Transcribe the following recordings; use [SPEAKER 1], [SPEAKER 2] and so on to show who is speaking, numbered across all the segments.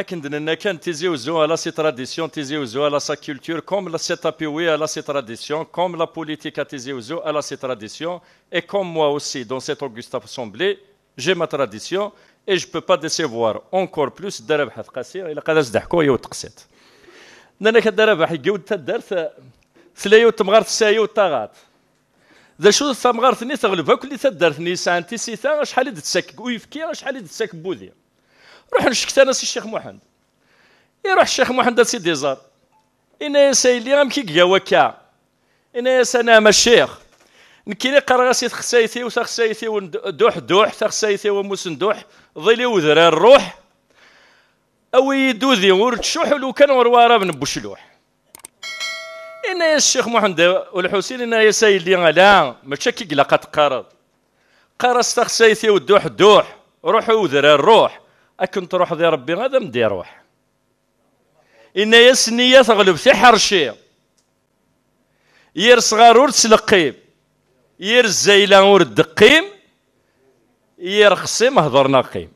[SPEAKER 1] Quand Tizi-Ouzou a ses traditions, Tizi-Ouzou a sa culture, comme la Setapiwi a ses traditions, comme la politique à Tizi-Ouzou a ses traditions, et comme moi aussi, dans cette auguste assemblée, j'ai ma tradition, et je ne peux pas décevoir encore plus d'Arab Hadkassi, et la Kalas d'Ahko et Outqset. Nana Kadarab Higgoud Tadart, Slayo Tamgart Sayo Tagat. ذا شو ثمغرتني تغلبها كل تدرتني سانتي سيتا شحال تسك ويفكي شحال تسك بوذي روح نشكت انا سي الشيخ محمد يروح الشيخ محمد سي ديزار انا سايلي غامكي كاوكا انا سنام الشيخ نكيلي قراسي تخسايتي وتخسايتي ودوح دوح تخسايتي ومسندوح ظلي وذرا الروح اوي دوذي ورتشوح لو كان وروارا بن بوشلوح إن الشيخ محمد والحسين إن يسايلي لا ماشي كي قلقات قرا استخسيتي ودوح دوح روحوا وذرا الروح أكن تروح ذي ربي هذا مدي روح إن يسنية تغلب في حرشي ير صغار ور تسلقيم ير الزيلة ور الدقيم ير خصيم هضر نقيم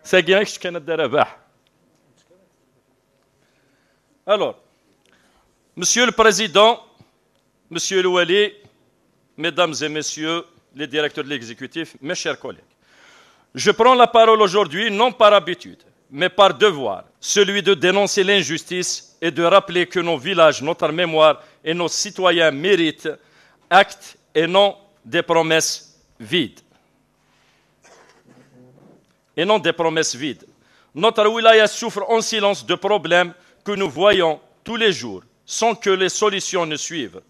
[SPEAKER 1] ساقيناكش كان الدار باح. Alors, Monsieur le Président, Monsieur le Wali, Mesdames et Messieurs les directeurs de l'exécutif, mes chers collègues, je prends la parole aujourd'hui non par habitude, mais par devoir, celui de dénoncer l'injustice et de rappeler que nos villages, notre mémoire et nos citoyens méritent actes et non des promesses vides. Et non des promesses vides. Notre wilaya souffre en silence de problèmes que nous voyons tous les jours, sans que les solutions ne suivent.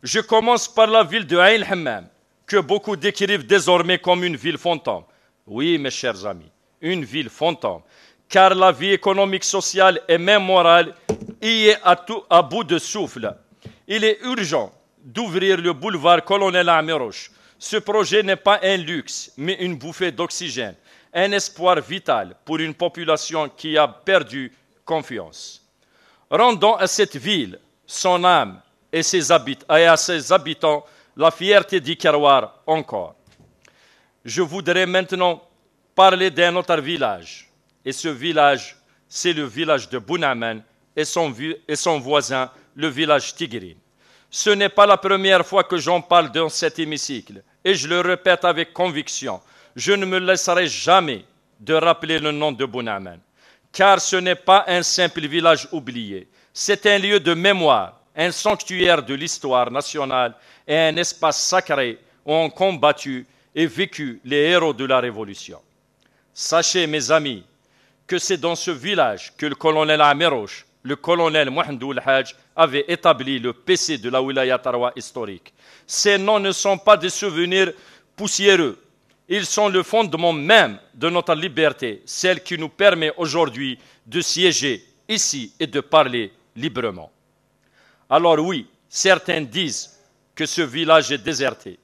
[SPEAKER 1] Je commence par la ville de Ain Hammam, que beaucoup décrivent désormais comme une ville fantôme. Oui, mes chers amis, une ville fantôme, car la vie économique, sociale et même morale y est à bout de souffle. Il est urgent d'ouvrir le boulevard Colonel Amiroche. Ce projet n'est pas un luxe, mais une bouffée d'oxygène, un espoir vital pour une population qui a perdu confiance. Rendons à cette ville son âme et à ses habitants la fierté d'y croire encore. Je voudrais maintenant parler d'un autre village. Et ce village, c'est le village de Bounamen et son voisin, le village Tigrine. Ce n'est pas la première fois que j'en parle dans cet hémicycle. Et je le répète avec conviction, je ne me laisserai jamais de rappeler le nom de Bounamen. Car ce n'est pas un simple village oublié. C'est un lieu de mémoire, un sanctuaire de l'histoire nationale et un espace sacré où ont combattu et vécu les héros de la Révolution. Sachez, mes amis, que c'est dans ce village que le colonel Amiroche, le colonel Mohamedou El Hadj, avait établi le PC de la wilaya Tarwa historique. Ces noms ne sont pas des souvenirs poussiéreux. Ils sont le fondement même de notre liberté, celle qui nous permet aujourd'hui de siéger ici et de parler librement. Alors oui, certains disent que ce village est déserté.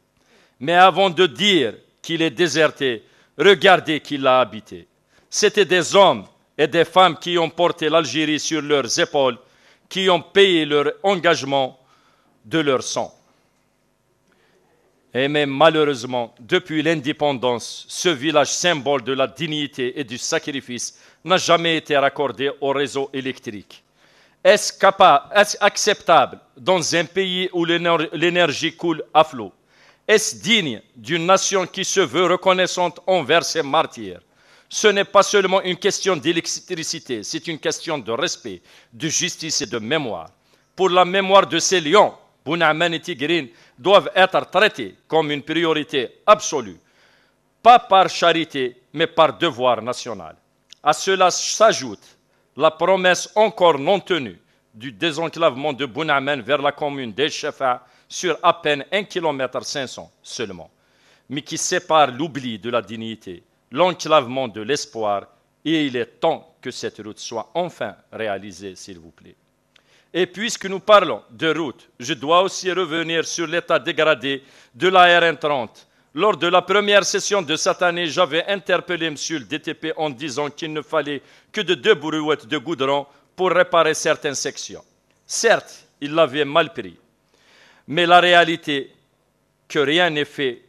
[SPEAKER 1] Mais avant de dire qu'il est déserté, regardez qui l'a habité. C'étaient des hommes et des femmes qui ont porté l'Algérie sur leurs épaules, qui ont payé leur engagement de leur sang. Et même malheureusement, depuis l'indépendance, ce village symbole de la dignité et du sacrifice n'a jamais été raccordé au réseau électrique. Est-ce acceptable dans un pays où l'énergie coule à flot? Est-ce digne d'une nation qui se veut reconnaissante envers ses martyrs? Ce n'est pas seulement une question d'électricité, c'est une question de respect, de justice et de mémoire. Pour la mémoire de ces lions, Bounamen et Tigrine doivent être traités comme une priorité absolue, pas par charité, mais par devoir national. À cela s'ajoute la promesse encore non tenue du désenclavement de Bounamen vers la commune d'El Chefa sur à peine 1,5 km seulement, mais qui sépare l'oubli de la dignité, l'enclavement de l'espoir, et il est temps que cette route soit enfin réalisée, s'il vous plaît. Et puisque nous parlons de route, je dois aussi revenir sur l'état dégradé de la RN30. Lors de la première session de cette année, j'avais interpellé M. le DTP en disant qu'il ne fallait que de 2 brouettes de goudron pour réparer certaines sections. Certes, il l'avait mal pris, mais la réalité, que rien n'est fait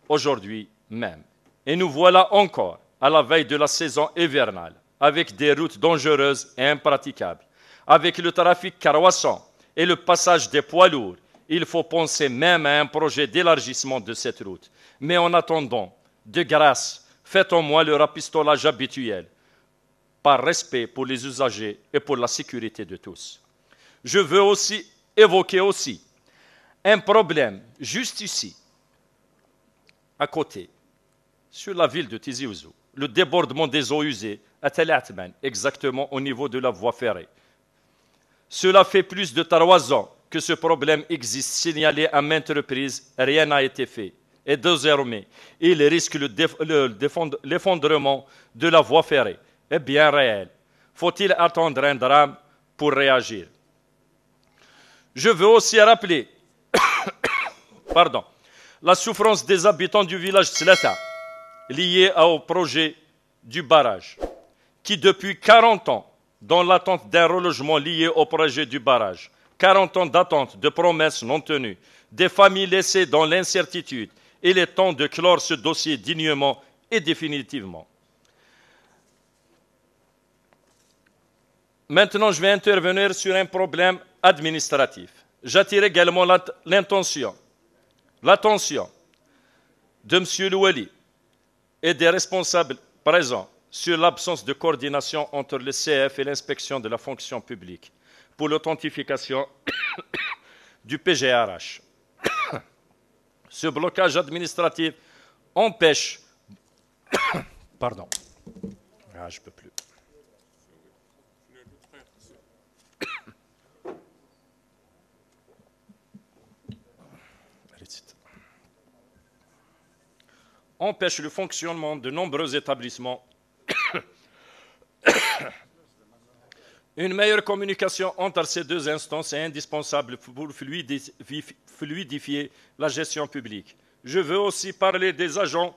[SPEAKER 1] aujourd'hui même. Et nous voilà encore à la veille de la saison hivernale, avec des routes dangereuses et impraticables. Avec le trafic croissant et le passage des poids lourds, il faut penser même à un projet d'élargissement de cette route. Mais en attendant, de grâce, faites en moi le rafistolage habituel, par respect pour les usagers et pour la sécurité de tous. Je veux aussi évoquer un problème juste ici, à côté, sur la ville de Tizi Ouzou, le débordement des eaux usées à Tel Atman, exactement au niveau de la voie ferrée. Cela fait plus de 3 ans que ce problème existe, signalé à maintes reprises, rien n'a été fait. Et désormais, il risque l'effondrement de la voie ferrée. Est bien réel. Faut-il attendre un drame pour réagir? Je veux aussi rappeler la souffrance des habitants du village Tzlata, liée au projet du barrage, qui depuis 40 ans, dans l'attente d'un relogement lié au projet du barrage, 40 ans d'attente, de promesses non tenues, des familles laissées dans l'incertitude, il est temps de clore ce dossier dignement et définitivement. Maintenant, je vais intervenir sur un problème administratif. J'attire également l'attention de M. Louali et des responsables présents sur l'absence de coordination entre le CF et l'inspection de la fonction publique pour l'authentification du PGRH. Ce blocage administratif empêche... Pardon. Je ne peux plus. Empêche le fonctionnement de nombreux établissements. Une meilleure communication entre ces deux instances est indispensable pour fluidifier la gestion publique. Je veux aussi parler des agents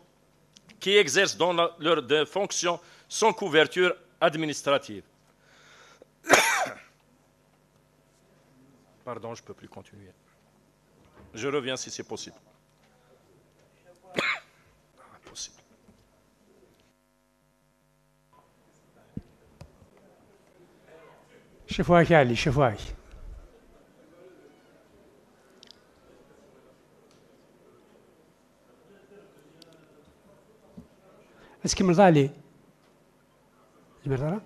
[SPEAKER 1] qui exercent dans leurs fonctions sans couverture administrative. Pardon, je ne peux plus continuer. Je reviens si c'est possible. Impossible.
[SPEAKER 2] شفاك علي شفاك. اسكي من ظالي المردرة